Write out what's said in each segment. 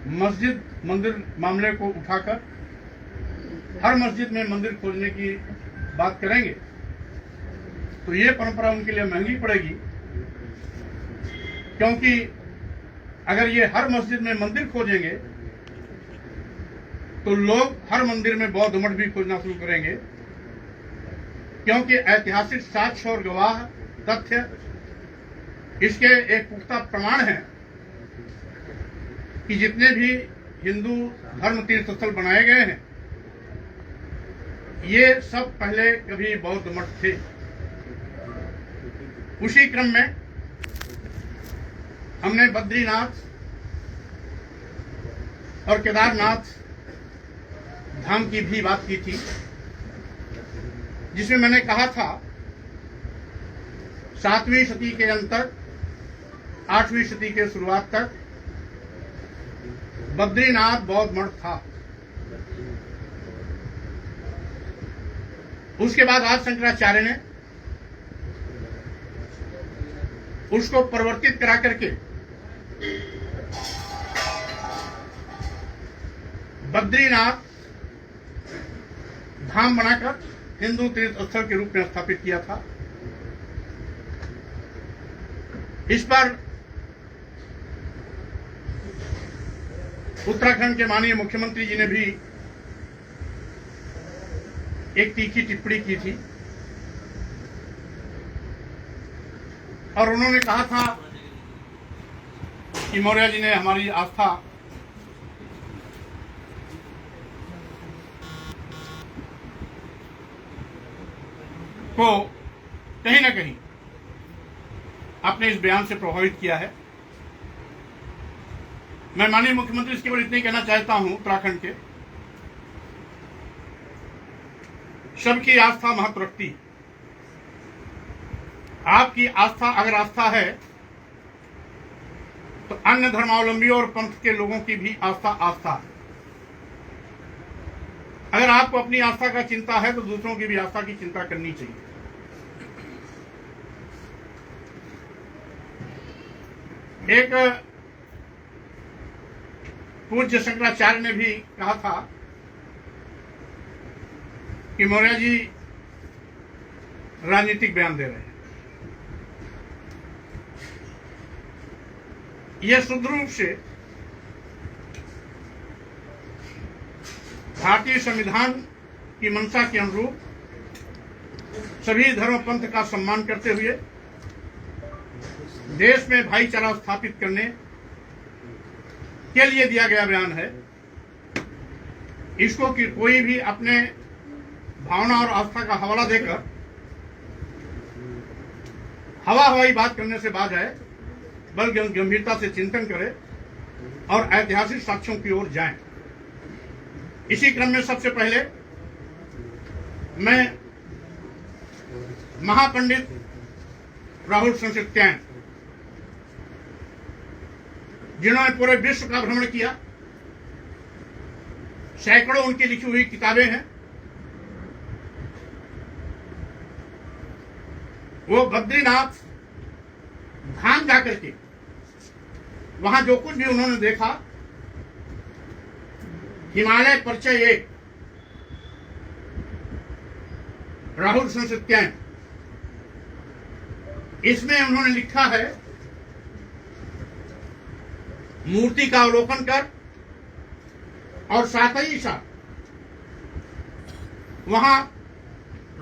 मस्जिद मंदिर मामले को उठाकर हर मस्जिद में मंदिर खोलने की बात करेंगे तो ये परंपरा उनके लिए महंगी पड़ेगी, क्योंकि अगर ये हर मस्जिद में मंदिर खोजेंगे तो लोग हर मंदिर में बौद्ध मठ भी खोजना शुरू करेंगे, क्योंकि ऐतिहासिक साक्ष्य और गवाह तथ्य इसके एक पुख्ता प्रमाण है कि जितने भी हिंदू धर्म तीर्थ स्थल बनाए गए हैं ये सब पहले कभी बौद्ध मठ थे। उसी क्रम में हमने बद्रीनाथ और केदारनाथ धाम की भी बात की थी, जिसमें मैंने कहा था 7वीं सदी के अंत तक 8वीं सदी के शुरुआत तक बद्रीनाथ बौद्ध मठ था। उसके बाद आज शंकराचार्य ने उसको परिवर्तित करा करके बद्रीनाथ धाम बनाकर हिंदू तीर्थ स्थल के रूप में स्थापित किया था। इस पर उत्तराखंड के माननीय मुख्यमंत्री जी ने भी एक तीखी टिप्पणी की थी और उन्होंने कहा था कि मौर्य जी ने हमारी आस्था को कहीं ना कहीं अपने इस बयान से प्रभावित किया है। मैं माननीय मुख्यमंत्री से केवल इतना ही कहना चाहता हूं, उत्तराखंड के सबकी आस्था महत्व रखती है। आपकी आस्था अगर आस्था है तो अन्य धर्मावलंबियों और पंथ के लोगों की भी आस्था आस्था है। अगर आपको अपनी आस्था का चिंता है तो दूसरों की भी आस्था की चिंता करनी चाहिए। एक पूज्य शंकराचार्य ने भी कहा था कि मौर्य जी राजनीतिक बयान दे रहे हैं। यह शुद्ध रूप से भारतीय संविधान की मंशा के अनुरूप सभी धर्म पंथ का सम्मान करते हुए देश में भाईचारा स्थापित करने के लिए दिया गया बयान है। इसको कि कोई भी अपने भावना और आस्था का हवाला देकर हवाई बात करने से बाज आए, बल्कि गंभीरता से चिंतन करे और ऐतिहासिक साक्ष्यों की ओर जाएं। इसी क्रम में सबसे पहले मैं महापंडित राहुल संसित्यायन, जिन्होंने पूरे विश्व का भ्रमण किया, सैकड़ों उनकी लिखी हुई किताबें हैं, वो बद्रीनाथ धाम जाकर के वहां जो कुछ भी उन्होंने देखा, हिमालय परिचय 1 राहुल संसित्यायन, इसमें उन्होंने लिखा है मूर्ति का अवलोकन कर और साथ ही साथ वहां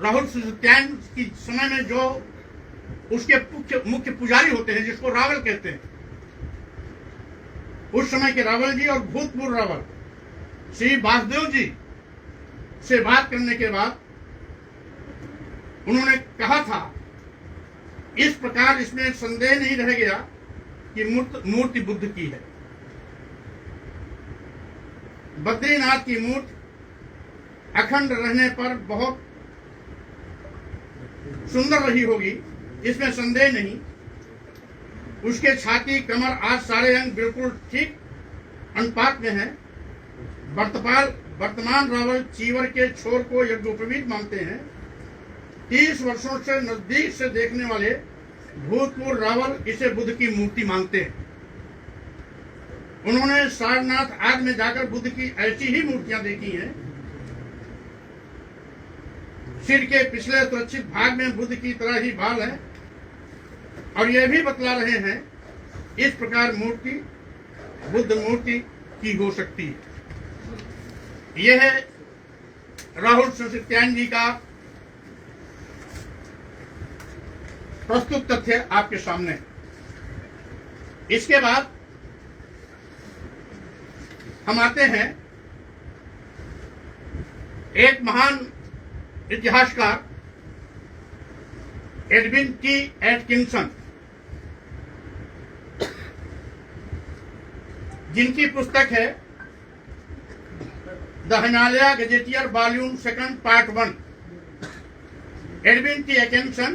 राहुल संसित्यायन की समय में जो उसके मुख्य पुजारी होते हैं, जिसको रावल कहते हैं, उस समय के रावल जी और भूतपूर्व रावल श्री वासुदेव जी से बात करने के बाद उन्होंने कहा था, इस प्रकार इसमें संदेह नहीं रह गया कि मूर्ति बुद्ध की है। बद्रीनाथ की मूर्ति अखंड रहने पर बहुत सुंदर रही होगी, इसमें संदेह नहीं। उसके छाती, कमर आदि सारे अंग बिल्कुल ठीक अनुपात में है। वर्तमान रावल चीवर के छोर को यज्ञोपवीत मानते हैं। 30 वर्षों से नजदीक से देखने वाले भूतपूर्व रावल इसे बुद्ध की मूर्ति मानते हैं। उन्होंने सारनाथ आदि में जाकर बुद्ध की ऐसी ही मूर्तियां देखी हैं। सिर के पिछले सुरक्षित भाग में बुद्ध की तरह ही बाल है, और यह भी बतला रहे हैं इस प्रकार मूर्ति बुद्ध मूर्ति की हो सकती है। यह है राहुल संस्कृत्यायन जी का प्रस्तुत तथ्य आपके सामने। इसके बाद हम आते हैं एक महान इतिहासकार एडविन टी एटकिंसन, जिनकी पुस्तक है the Himalaya gazetteer volume 2 part 1। Edwin T Atkinson,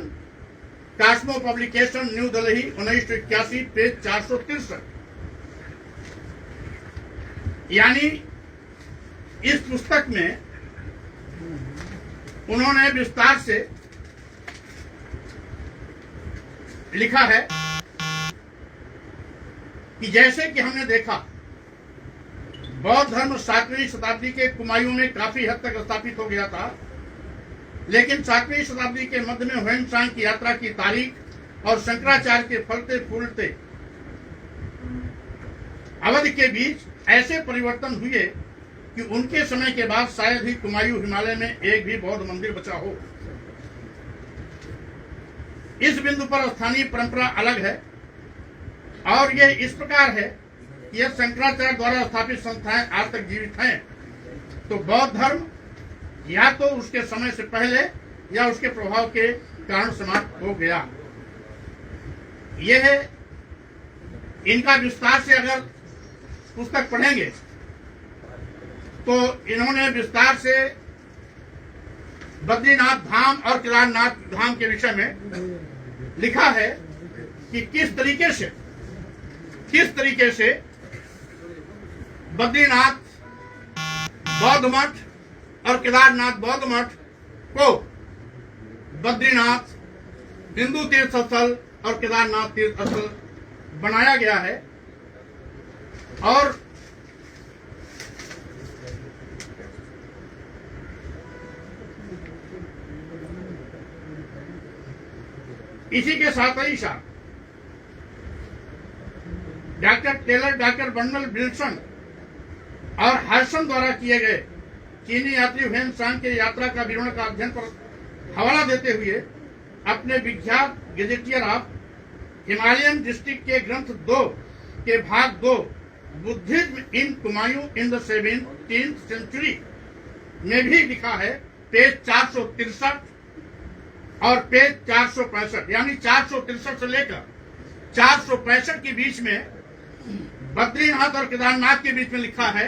Cosmo publication, new Delhi, 1981, page 463। यानी इस पुस्तक में उन्होंने विस्तार से लिखा है कि जैसे कि हमने देखा बौद्ध धर्म 7वीं शताब्दी के कुमायूं में काफी हद तक स्थापित हो गया था, लेकिन 7वीं शताब्दी के मध्य में ह्वेनसांग की यात्रा की तारीख और शंकराचार्य के फलते फूलते अवधि के बीच ऐसे परिवर्तन हुए कि उनके समय के बाद शायद ही कुमायूं हिमालय में एक भी बौद्ध मंदिर बचा हो। इस बिंदु पर स्थानीय परंपरा अलग है, और यह इस प्रकार है कि यह शंकराचार्य द्वारा स्थापित संस्थाएं आज तक जीवित हैं, तो बौद्ध धर्म या तो उसके समय से पहले या उसके प्रभाव के कारण समाप्त हो गया। यह है इनका विस्तार से अगर पुस्तक पढ़ेंगे तो इन्होंने विस्तार से बद्रीनाथ धाम और केदारनाथ धाम के विषय में लिखा है कि किस तरीके से बद्रीनाथ बौद्ध मठ और केदारनाथ बौद्ध मठ को बद्रीनाथ हिंदू तीर्थ स्थल और केदारनाथ तीर्थ स्थल बनाया गया है। और इसी के साथ ही साथ doctor Taylor, doctor Bernal Wilson और हर्सन द्वारा किए गए चीनी यात्री ह्वेनसांग के यात्रा का विवरण का अध्ययन पर हवाला देते हुए अपने विख्यात गेजेटियर ऑफ हिमालयन डिस्ट्रिक्ट के ग्रंथ 2 के भाग 2 Buddhism in Kumaon in the 17th century में भी लिखा है, पेज 463 और पेज 465, यानी 463 से लेकर 465 के बीच में बद्रीनाथ और केदारनाथ के बीच में लिखा है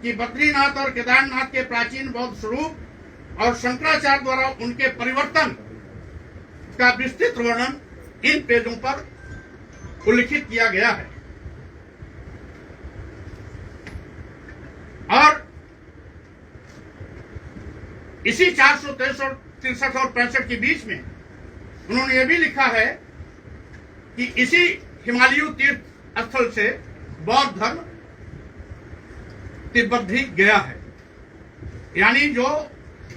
कि बद्रीनाथ और केदारनाथ के प्राचीन बौद्ध स्वरूप और शंकराचार्य द्वारा उनके परिवर्तन का विस्तृत वर्णन इन पेजों पर उल्लिखित किया गया है। और इसी 463 और 65 के बीच में उन्होंने यह भी लिखा है कि इसी हिमालयी तीर्थ स्थल से बौद्ध धर्म तिब्बत भी गया है। यानी जो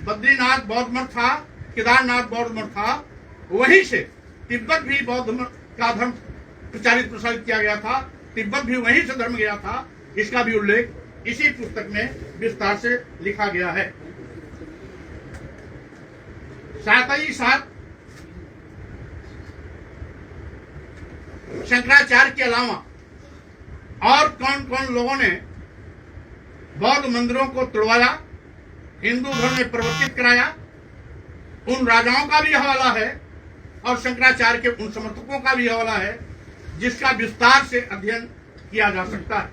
बद्रीनाथ बौद्ध मठ था, केदारनाथ बौद्ध मठ था, वहीं से तिब्बत भी बौद्ध मठ का धर्म प्रचारित प्रसारित किया गया था, तिब्बत भी वहीं से धर्म गया था। इसका भी उल्लेख इसी पुस्तक में विस्तार से लिखा गया है। साथ ही साथ शंकराचार्य के अलावा और कौन कौन लोगों ने बौद्ध मंदिरों को तोड़वाया, हिंदू धर्म में परिवर्तित कराया, उन राजाओं का भी हवाला है और शंकराचार्य के उन समर्थकों का भी हवाला है, जिसका विस्तार से अध्ययन किया जा सकता है।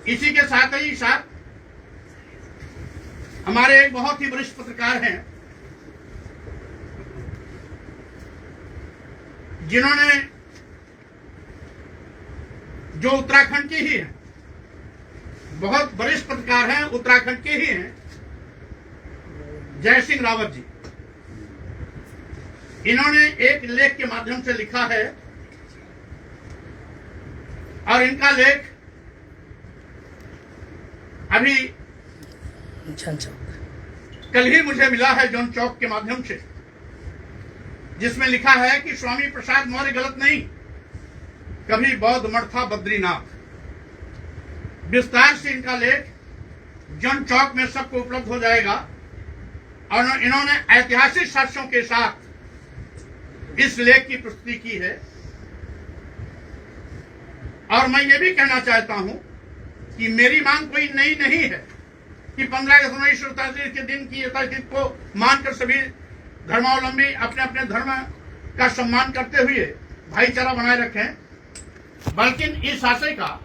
इसी के साथ ही साथ हमारे एक बहुत ही वरिष्ठ पत्रकार हैं जिन्होंने, जो उत्तराखंड के ही हैं, बहुत वरिष्ठ पत्रकार हैं, उत्तराखंड के ही हैं, जय सिंह रावत जी। इन्होंने एक लेख के माध्यम से लिखा है और इनका लेख अभी कल ही मुझे मिला है जॉन चौक के माध्यम से, जिसमें लिखा है कि स्वामी प्रसाद मौर्य गलत नहीं, कभी बौद्ध मठ था बद्रीनाथ। विस्तार से इनका लेख जॉन चौक में सबको उपलब्ध हो जाएगा। और इन्होंने ऐतिहासिक साक्ष्यों के साथ इस लेख की प्रस्तुति की है। और मैं ये भी कहना चाहता हूं कि मेरी मांग कोई नई नहीं है कि 15 अगस्त 1947 के दिन की यथास्थिति को मानकर सभी धर्मावलंबी अपने अपने धर्म का सम्मान करते हुए भाईचारा बनाए रखें, बल्कि इस आशय का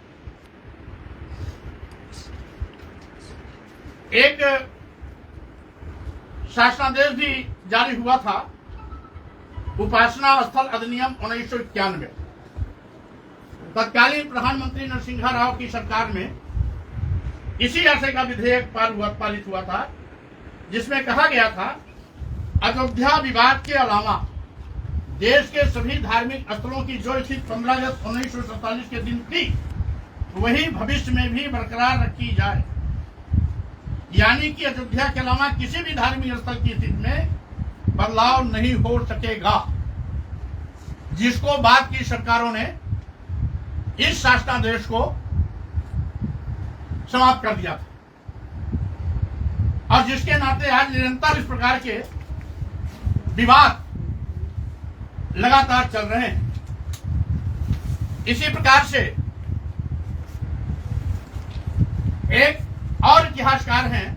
एक शासनादेश भी जारी हुआ था, उपासना स्थल अधिनियम 1991। तत्कालीन प्रधानमंत्री नरसिंहा राव की सरकार में इसी आशय का विधेयक पारित हुआ था, जिसमें कहा गया था अयोध्या विवाद के अलावा देश के सभी धार्मिक स्थलों की जो स्थिति 15 अगस्त 1947 के दिन थी वही भविष्य में भी बरकरार रखी जाए। यानी कि अयोध्या के अलावा किसी भी धार्मिक स्थल की स्थिति में बदलाव नहीं हो सकेगा, जिसको बाद की सरकारों ने इस शासनादेश को समाप्त कर दिया था, और जिसके नाते आज निरंतर इस प्रकार के विवाद लगातार चल रहे हैं। इसी प्रकार से एक और इतिहासकार हैं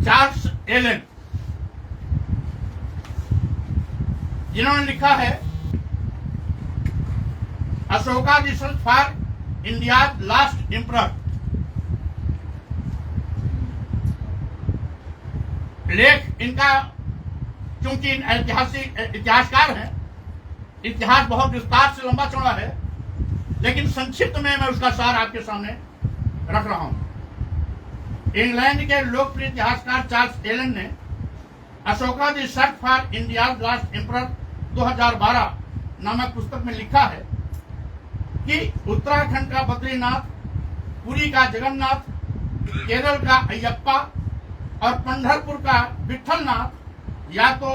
चार्ल्स एलन, जिन्होंने लिखा है Ashoka the search for India's last emperor. लेख इनका चूंकि इतिहासकार हैं, इतिहास बहुत विस्तार से लंबा चौड़ा है, लेकिन संक्षिप्त में मैं उसका सार आपके सामने रख रहा हूं। इंग्लैंड के लोकप्रिय इतिहासकार चार्ल्स एलन ने Ashoka the search for India's last emperor 2012 नामक पुस्तक में लिखा है कि उत्तराखंड का बद्रीनाथ, पुरी का जगन्नाथ, केरल का अयप्पा और पंढरपुर का विठलनाथ या तो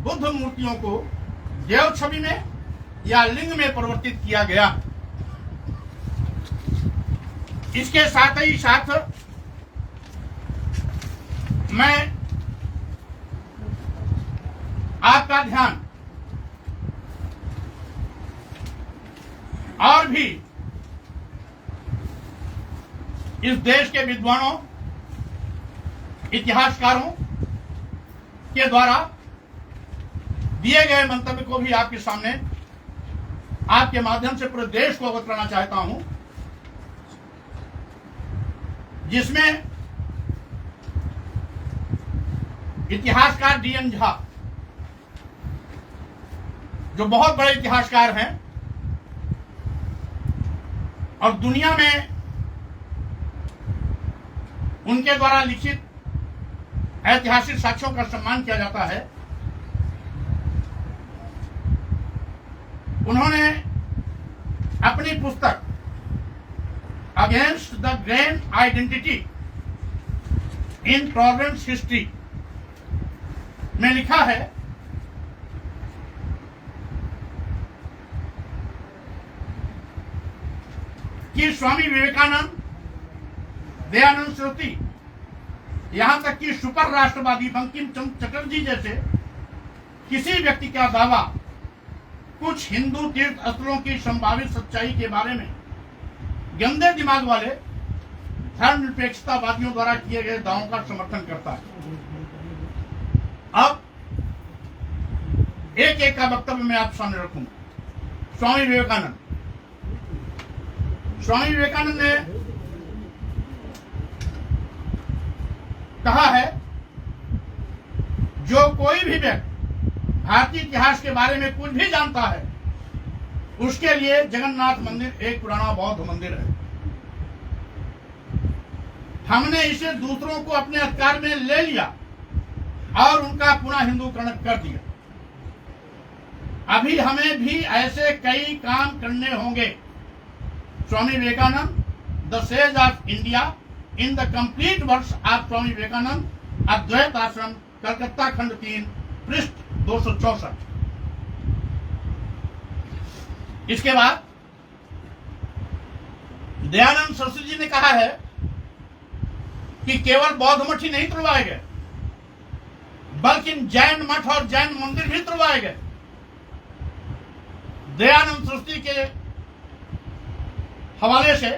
बुद्ध मूर्तियों को देव छवि में या लिंग में परिवर्तित किया गया। इसके साथ ही साथ मैं आपका ध्यान और भी इस देश के विद्वानों, इतिहासकारों के द्वारा दिए गए मंतव्य को भी आपके सामने, आपके माध्यम से पूरे देश को अवगत कराना चाहता हूं, जिसमें इतिहासकार डीएन झा, जो बहुत बड़े इतिहासकार हैं और दुनिया में उनके द्वारा लिखित ऐतिहासिक साक्ष्यों का सम्मान किया जाता है, उन्होंने अपनी पुस्तक against the grand identity in tolerance history में लिखा है कि स्वामी विवेकानंद, दयानंद सरस्वती, यहां तक कि सुपर राष्ट्रवादी बंकिम चंद्र चटर्जी जैसे किसी व्यक्ति का दावा कुछ हिंदू तीर्थ स्थलों की संभावित सच्चाई के बारे में गंदे दिमाग वाले धर्मनिरपेक्षतावादियों द्वारा किए गए दावों का समर्थन करता है। अब एक एक का वक्तव्य मैं आप सामने रखूंगा। स्वामी विवेकानंद ने कहा है, जो कोई भी व्यक्ति भारतीय इतिहास के बारे में कुछ भी जानता है, उसके लिए जगन्नाथ मंदिर एक पुराना बौद्ध मंदिर है। हमने इसे दूसरों को अपने अधिकार में ले लिया और उनका पुनः हिंदूकरण कर दिया। अभी हमें भी ऐसे कई काम करने होंगे। Swami Vivekananda, the sage of India in the complete works of Swami Vivekananda, Advaita Ashrama, Calcutta, खंड 3, पृष्ठ 264। इसके बाद दयानंद सरस्वती जी ने कहा है कि केवल बौद्ध मठ ही नहीं तुड़वाए गए, बल्कि जैन मठ और जैन मंदिर भी तुड़वाए गए। दयानंद सरस्वती के हवाले से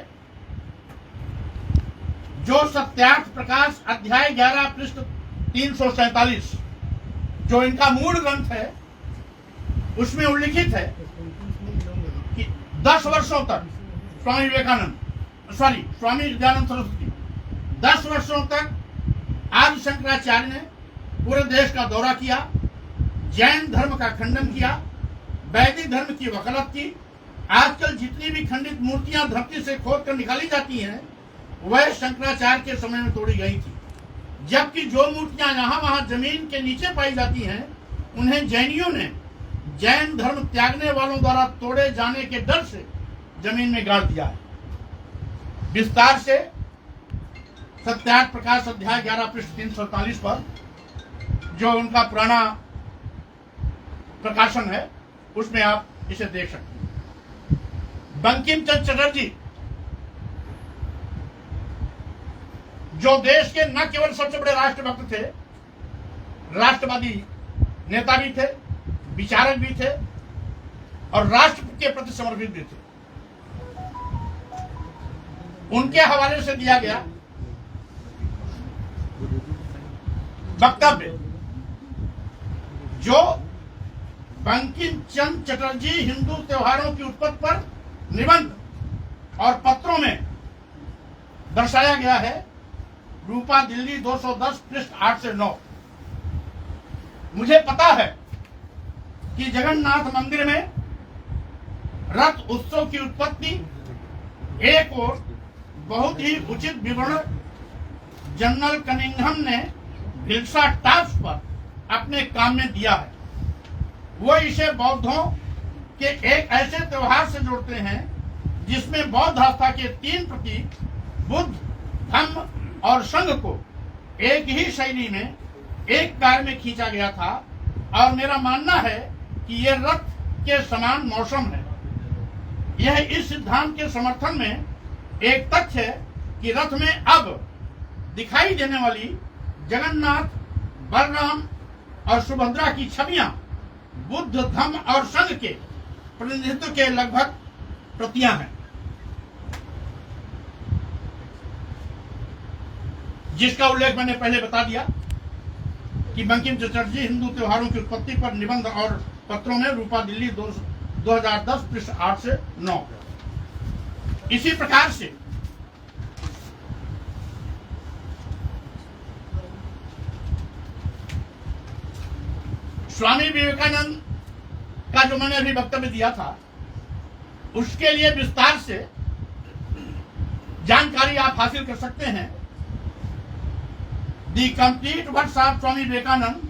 जो सत्यार्थ प्रकाश अध्याय 11 पृष्ठ 347 जो इनका मूल ग्रंथ है, उसमें उल्लिखित है कि 10 वर्षों तक स्वामी दयानंद सरस्वती 10 वर्षों तक आदि शंकराचार्य ने पूरे देश का दौरा किया, जैन धर्म का खंडन किया, वैदिक धर्म की वकालत की। आजकल जितनी भी खंडित मूर्तियां धरती से खोद कर निकाली जाती हैं, वह शंकराचार्य के समय में तोड़ी गई थी, जबकि जो मूर्तियां यहाँ वहां जमीन के नीचे पाई जाती हैं, उन्हें जैनियों ने जैन धर्म त्यागने वालों द्वारा तोड़े जाने के डर से जमीन में गाड़ दिया है। विस्तार से सत्यार्थ प्रकाश अध्याय 11 पृष्ठ 347 पर जो उनका पुराना प्रकाशन है, उसमें आप इसे देख सकते हैं। बंकिम चंद्र चटर्जी जो देश के न केवल सबसे बड़े राष्ट्रभक्त थे, राष्ट्रवादी नेता भी थे, विचारक भी थे और राष्ट्र के प्रति समर्पित भी थे। उनके हवाले से दिया गया वक्तव्य जो बंकिम चंद्र चटर्जी हिंदू त्योहारों की उत्पत्ति पर निबंध और पत्रों में दर्शाया गया है, रूपा दिल्ली 210 पृष्ठ 8 से 9। मुझे पता है कि जगन्नाथ मंदिर में रथ उत्सव की उत्पत्ति एक और बहुत ही उचित विवरण जनरल कनिंघम ने भिल्सा टास्क पर अपने काम में दिया है। वो इसे बौद्धों के एक ऐसे त्योहार से जोड़ते हैं जिसमें बौद्ध आस्था के 3 प्रतीक बुद्ध, धम्म और संघ को एक ही शैली में एक कार में खींचा गया था, और मेरा मानना है कि यह रथ के समान मौसम है। यह इस सिद्धांत के समर्थन में एक तथ्य है कि रथ में अब दिखाई देने वाली जगन्नाथ, बलराम और सुभद्रा की छवियां बुद्ध, धम्म और संघ के प्रतिनिधित्व के लगभग प्रतियां हैं, जिसका उल्लेख मैंने पहले बता दिया कि बंकिम चटर्जी हिंदू त्योहारों की उत्पत्ति पर निबंध और पत्रों में रूपा दिल्ली 2010 पृष्ठ 8 से 9। इसी प्रकार से स्वामी विवेकानंद का जो मैंने अभी वक्तव्य दिया था, उसके लिए विस्तार से जानकारी आप हासिल कर सकते हैं। The complete works of Swami Vivekananda,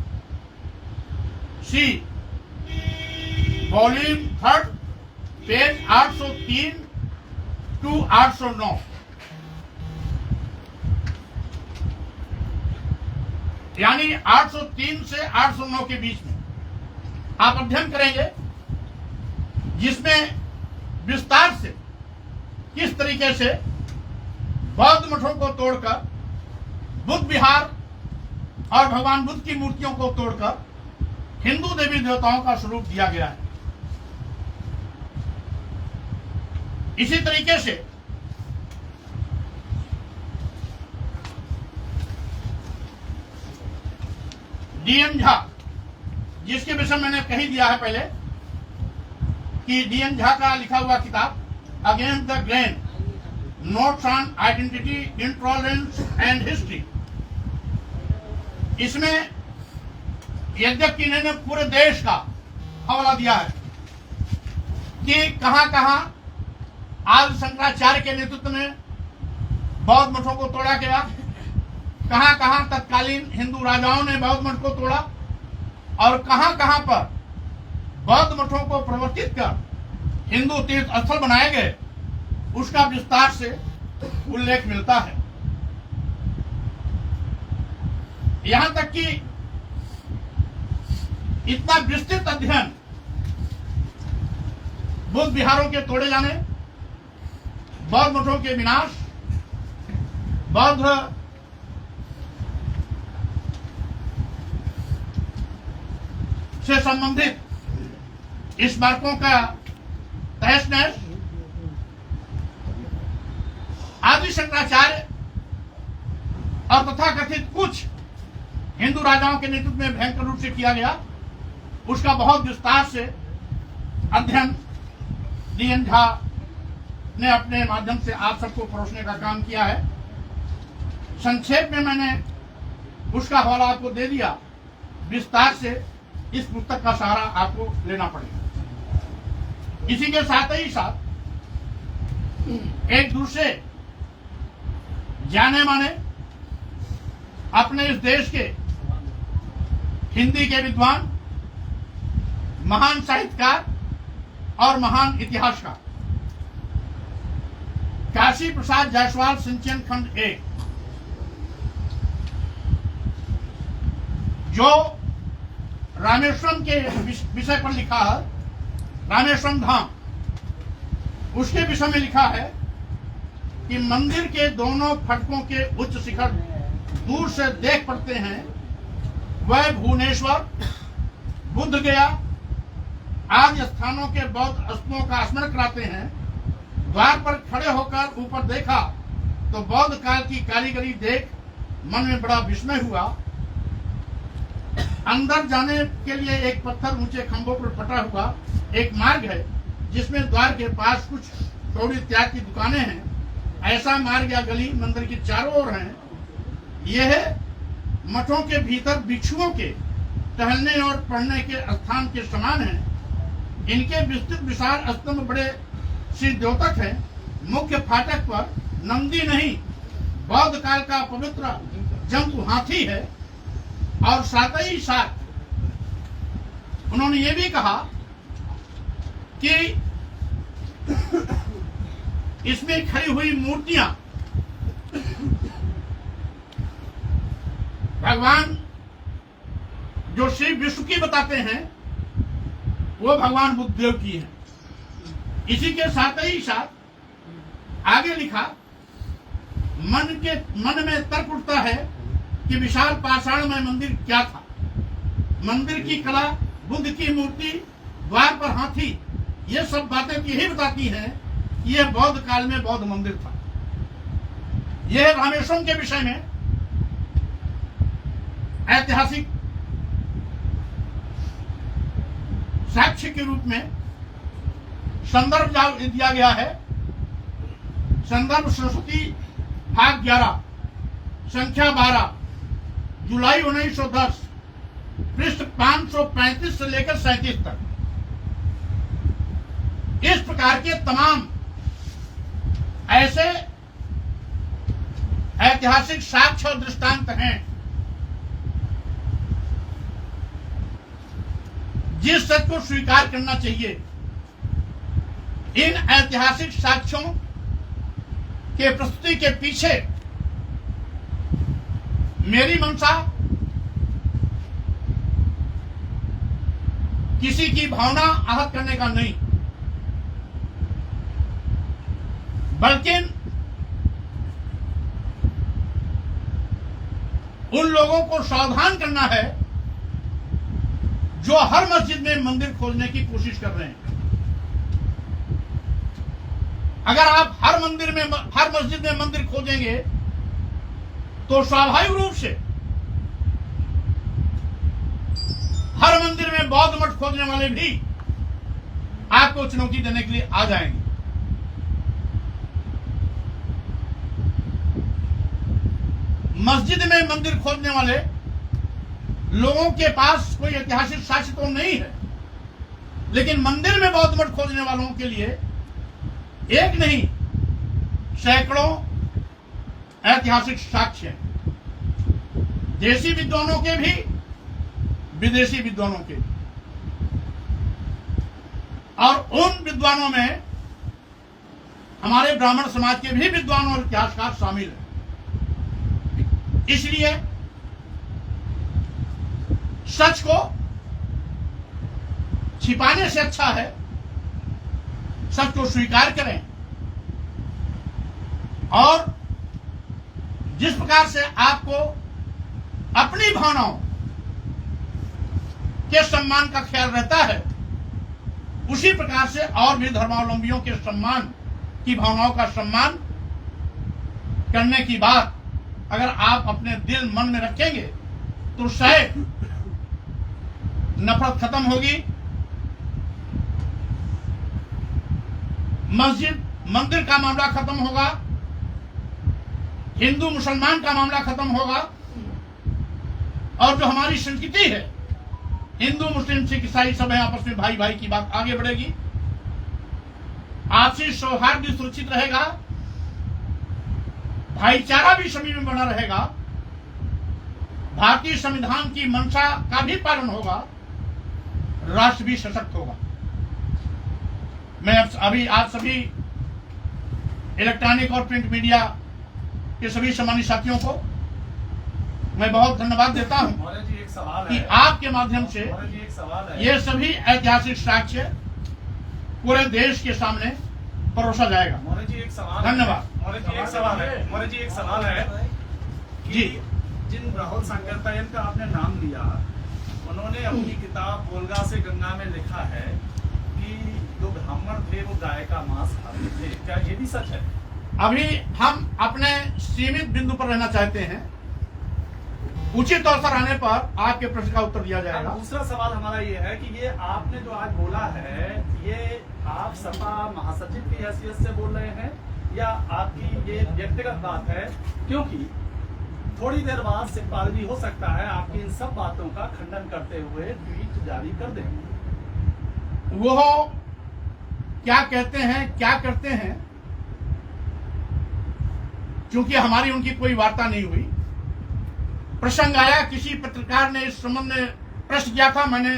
see volume 3, page 803 to 809। यानी 803 से 809 के बीच में आप अध्ययन करेंगे, जिसमें विस्तार से किस तरीके से बौद्ध मठों को तोड़कर बुद्ध विहार और भगवान बुद्ध की मूर्तियों को तोड़कर हिंदू देवी देवताओं का स्वरूप दिया गया है। इसी तरीके से डीएन झा, जिसके विषय मैंने कही दिया है पहले कि डीएन झा का लिखा हुआ किताब against the grain, notes on identity, intolerance and history, इसमें यद्यपि इन्होंने पूरे देश का हवाला दिया है कि कहां कहां आदि शंकराचार्य के नेतृत्व में बौद्ध मठों को तोड़ा गया, कहां कहां तत्कालीन हिंदू राजाओं ने बौद्ध मठ को तोड़ा, और कहां कहां पर बौद्ध मठों को प्रवर्तित कर हिंदू तीर्थ स्थल बनाए गए, उसका विस्तार से उल्लेख मिलता है। यहां तक कि इतना विस्तृत अध्ययन बुद्ध विहारों के तोड़े जाने, बौद्ध मठों के विनाश, बौद्ध से संबंधित स्मारकों का तहस नहस आदि शंकराचार्य और तथाकथित कुछ हिंदू राजाओं के नेतृत्व में भयंकर रूप से किया गया, उसका बहुत विस्तार से अध्ययन डी.एन. झा ने अपने माध्यम से आप सबको परोसने का काम किया है। संक्षेप में मैंने उसका हवाला आपको दे दिया, विस्तार से इस पुस्तक का सहारा आपको लेना पड़ेगा। इसी के साथ ही साथ एक दूसरे जाने माने अपने इस देश के हिंदी के विद्वान, महान साहित्यकार और महान इतिहासकार काशी प्रसाद जायसवाल सिंचन खंड 1, जो रामेश्वरम के विषय पर लिखा है, रामेश्वरम धाम, उसके विषय में लिखा है कि मंदिर के दोनों फटकों के उच्च शिखर दूर से देख पड़ते हैं, वह भुवनेश्वर, बुद्ध गया आदि स्थानों के बौद्ध स्तूपों का स्मरण कराते हैं। द्वार पर खड़े होकर ऊपर देखा तो बौद्ध काल की कारीगरी देख मन में बड़ा विस्मय हुआ। अंदर जाने के लिए एक पत्थर ऊंचे खंभों पर फटा हुआ एक मार्ग है, जिसमें द्वार के पास कुछ थोड़ी त्याग की दुकानें हैं। ऐसा मार्ग या गली मंदिर की चारों ओर है। यह मठों के भीतर भिक्षुओं के टहलने और पढ़ने के स्थान के समान है। इनके विस्तृत विशाल स्तंभ बड़े श्री द्योतक है। मुख्य फाटक पर नंदी नहीं, बौद्ध काल का पवित्र जंतु हाथी है। और साथ ही साथ उन्होंने ये भी कहा कि इसमें खड़ी हुई मूर्तियां भगवान जो श्री विष्णु की बताते हैं, वो भगवान बुद्धदेव की है। इसी के साथ ही साथ आगे लिखा, मन में तर्क उठता है कि विशाल पाषाणमय मंदिर क्या था। मंदिर की कला, बुद्ध की मूर्ति, द्वार पर हाथी, ये सब बातें यही बताती हैं कि यह बौद्ध काल में बौद्ध मंदिर था। यह रामेश्वरम के विषय में ऐतिहासिक साक्ष्य के रूप में संदर्भ दिया गया है। संदर्भ सरस्वती भाग 11 संख्या 12 जुलाई 1910 पृष्ठ 535 से लेकर 37 तक। इस प्रकार के तमाम ऐसे ऐतिहासिक साक्ष्य और दृष्टांत हैं जिस सत्य को स्वीकार करना चाहिए। इन ऐतिहासिक साक्ष्यों के प्रस्तुति के पीछे मेरी मंशा किसी की भावना आहत करने का नहीं, बल्कि उन लोगों को सावधान करना है जो हर मस्जिद में मंदिर खोलने की कोशिश कर रहे हैं। अगर आप हर मस्जिद में मंदिर खोजेंगे तो स्वाभाविक रूप से हर मंदिर में बौद्ध मठ खोजने वाले भी आपको चुनौती देने के लिए आ जाएंगे। मस्जिद में मंदिर खोजने वाले लोगों के पास कोई ऐतिहासिक साक्ष्य तो नहीं है, लेकिन मंदिर में बौद्ध मठ खोजने वालों के लिए एक नहीं सैकड़ों ऐतिहासिक साक्ष्य हैं, देशी विद्वानों के भी, विदेशी विद्वानों के भी। और उन विद्वानों में हमारे ब्राह्मण समाज के भी विद्वान और इतिहासकार शामिल हैं। इसलिए सच को छिपाने से अच्छा है सच को स्वीकार करें और जिस प्रकार से आपको अपनी भावनाओं के सम्मान का ख्याल रहता है उसी प्रकार से और भी धर्मावलंबियों के सम्मान की भावनाओं का सम्मान करने की बात अगर आप अपने दिल मन में रखेंगे तो शायद नफरत खत्म होगी, मस्जिद मंदिर का मामला खत्म होगा, हिंदू मुसलमान का मामला खत्म होगा और जो हमारी संस्कृति है हिंदू मुस्लिम सिख ईसाई सब है आपस में भाई भाई की बात आगे बढ़ेगी, आपसी सौहार्द भी सुरक्षित रहेगा, भाईचारा भी सभी में बना रहेगा, भारतीय संविधान की मंशा का भी पालन होगा, राष्ट्र भी सशक्त होगा। मैं अभी आप सभी इलेक्ट्रॉनिक और प्रिंट मीडिया के सभी सम्मानित साथियों को मैं बहुत धन्यवाद देता हूं कि आपके माध्यम से ये सभी ऐतिहासिक साक्ष्य पूरे देश के सामने परोसा जाएगा। धन्यवाद। मौर्य जी एक सवाल है जी। जिन राहुल संकरतायन का आपने नाम लिया उन्होंने अपनी किताब वोल्गा से गंगा में लिखा है कि जो ब्राह्मण थे वो गाय का मांस खाते थे, क्या ये भी सच है? अभी हम अपने सीमित बिंदु पर रहना चाहते हैं, उचित अवसर आने पर आपके प्रश्न का उत्तर दिया जाएगा। दूसरा सवाल हमारा ये है कि ये आपने जो आज बोला है ये आप सपा महासचिव की हैसियत से बोल रहे हैं या आपकी ये व्यक्तिगत बात है? क्योंकि थोड़ी देर बाद शिवपाल जी हो सकता है आपकी इन सब बातों का खंडन करते हुए ट्वीट जारी कर दें। वो क्या कहते हैं क्या करते हैं, क्योंकि हमारी उनकी कोई वार्ता नहीं हुई। प्रसंग आया, किसी पत्रकार ने इस संबंध में प्रश्न किया था, मैंने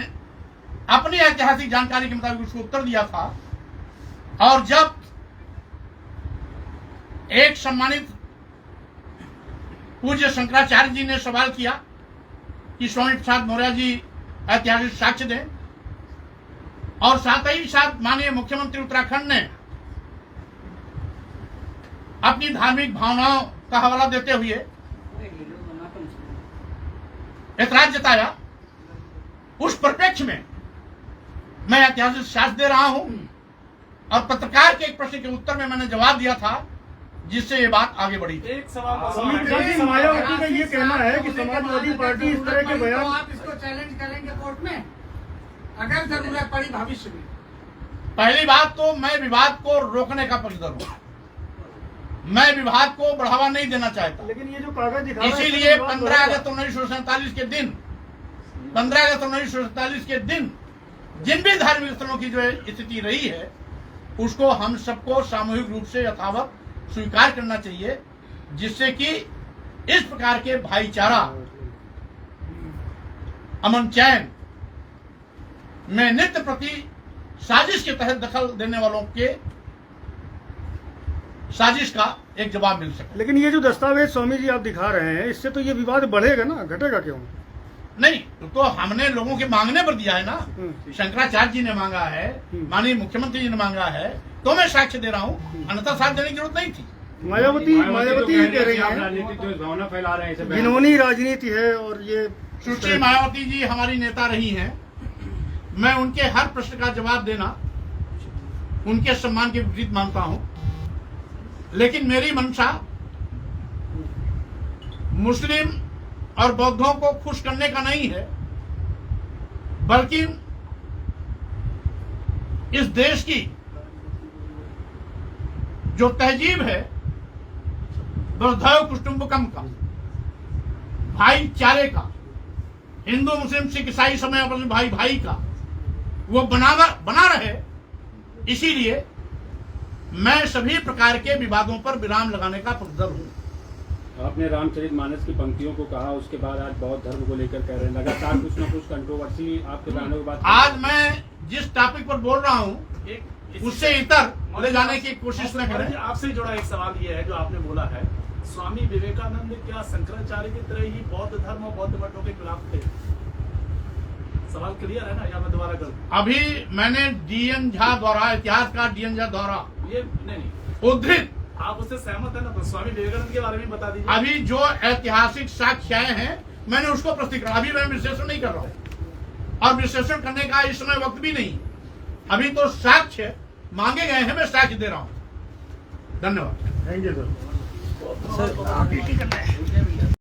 अपनी ऐतिहासिक जानकारी के मुताबिक उसको उत्तर दिया था और जब एक सम्मानित पूज्य शंकराचार्य जी ने सवाल किया कि स्वामी प्रसाद मौर्य जी ऐतिहासिक साक्ष्य दें और साथ ही साथ माननीय मुख्यमंत्री उत्तराखंड ने अपनी धार्मिक भावनाओं का हवाला देते हुए ऐतराज जताया, उस परिप्रेक्ष्य में मैं ऐतिहासिक साक्ष्य दे रहा हूं और पत्रकार के एक प्रश्न के उत्तर में मैंने जवाब दिया था जिससे ये बात आगे बढ़ी। एक सवाल मायावती का ये कहना है कि समाजवादी पार्टी इस तरह के बयान, तो आप इसको चैलेंज करेंगे कोर्ट में अगर जरूरत पड़ी भविष्य में? पहली बात तो मैं विवाद को रोकने का पक्षधर हूं, मैं विवाद को बढ़ावा नहीं देना चाहता। लेकिन ये जो कागज दिखा रहा है, इसीलिए 15 अगस्त 1947 के दिन 15 अगस्त 1947 के दिन जिन भी धार्मिक स्थलों की जो स्थिति रही है उसको हम सबको सामूहिक रूप से यथावत स्वीकार करना चाहिए, जिससे कि इस प्रकार के भाईचारा अमन चैन में नित्य प्रति साजिश के तहत दखल देने वालों के साजिश का एक जवाब मिल सके। लेकिन ये जो दस्तावेज स्वामी जी आप दिखा रहे हैं इससे तो ये विवाद बढ़ेगा ना, घटेगा क्यों? नहीं तो हमने लोगों के मांगने पर दिया है ना, शंकराचार्य जी ने मांगा है, माननीय मुख्यमंत्री जी ने मांगा है, तो मैं साक्ष्य दे रहा हूँ, अन्यथा साक्ष्य देने की जरूरत नहीं थी। मायावती ये कह रही है राजनीतिक जो भावना फैला रहे हैं, घिनौनी राजनीति है और ये सुश्री मायावती जी हमारी नेता रही हैं, मैं उनके हर प्रश्न का जवाब देना उनके सम्मान के विपरीत मानता हूं, लेकिन मेरी मंशा मुस्लिम और बौद्धों को खुश करने का नहीं है, बल्कि इस देश की जो तहजीब है वसुधैव कुटुंबकम का, भाईचारे का, हिंदू मुस्लिम सिख ईसाई समय अपने भाई भाई का, वो बना रहे, इसीलिए मैं सभी प्रकार के विवादों पर विराम लगाने का पक्षधर हूं। आपने रामचरितमानस की पंक्तियों को कहा, उसके बाद आज बौद्ध धर्म को लेकर कह रहे हैं, लगातार कुछ ना कुछ कंट्रोवर्सी आपके बयानों के बाद। आज मैं जिस टॉपिक पर बोल रहा हूँ एक उससे इतर ले जाने की कोशिश न महाराज जी, करें। आपसे जुड़ा एक सवाल ये है जो आपने बोला है, स्वामी विवेकानंद क्या शंकराचार्य की तरह ही बौद्ध धर्म और बौद्ध मठों के खिलाफ थे? सवाल क्लियर है ना, या मैं दोबारा करूं? अभी मैंने डीएन झा द्वारा, इतिहासकार डीएन झा द्वारा ये नहीं, उद्धृत, आप उससे सहमत है ना? तो स्वामी विवेकानंद के बारे में बता दीजिए। अभी जो ऐतिहासिक साक्ष्य आए हैं मैंने उसको प्रस्तुत करा। अभी मैं विश्लेषण नहीं कर रहा हूँ और विश्लेषण करने का इस समय वक्त भी नहीं। अभी तो साक्ष्य मांगे गए हैं, मैं साक्ष्य दे रहा हूँ। धन्यवाद। Thank you sir. सर, आगे की करना है।